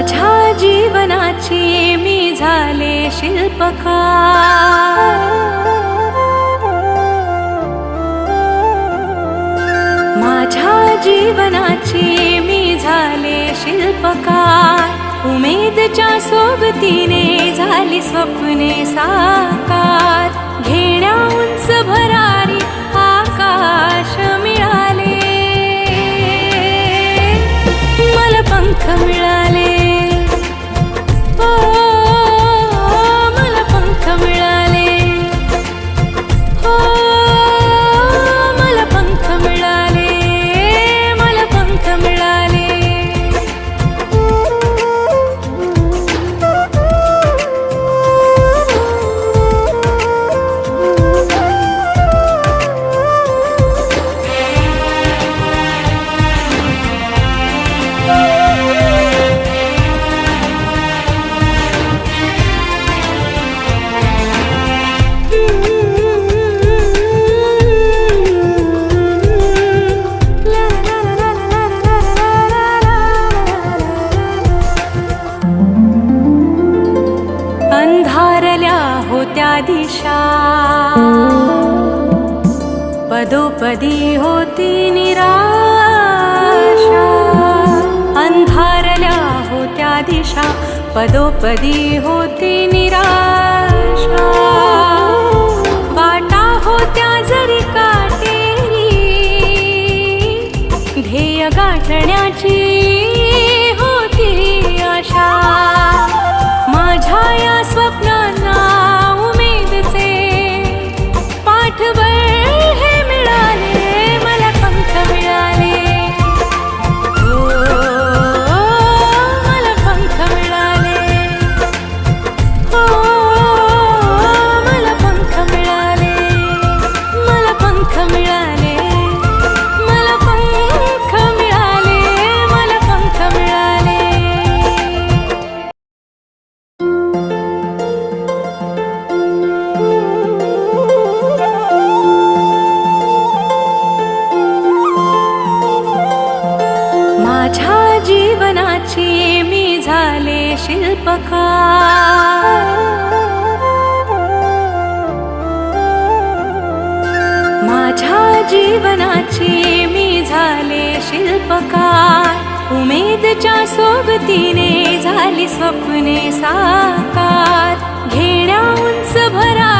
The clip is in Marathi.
माझ्या जीवनाची मी झाले शिल्पकार, माझ्या जीवनाची मी झाले शिल्पकार। उमेदच्या सोबतीने झाली स्वप्ने साकार, घेण्या उंच भरारी आकाश मिळाले, मला पंख मिळाले, ओ मला पंख मिळाले, ओ मला पंख मिळाले, मला पंख मिळाले। अंधारल्या होत्या दिशा, पदोपदी होती निराशा, अंधारल्या होत्या दिशा, पदोपदी होती निराशा, वाटा होत्या जरी काटेरी, ध्येय गाठण्याची होती आशा, माझ्या या स्वप्नांना उमेदचे पाठबळ हे मिळाले, मला पंख मिळाले, ओ मला पंख मिळाले, ओ मला पंख मिळाले, मला पंख मिळाले, मला पंख मिळाले, मला पंख मिळाले। माझ्या जीवनाची मी झाले शिल्पकार, माझ्या जीवनाची मी झाले शिल्पकार। उमेदच्या सोबतीने झाली स्वप्ने साकार, घेण्या उंच भरा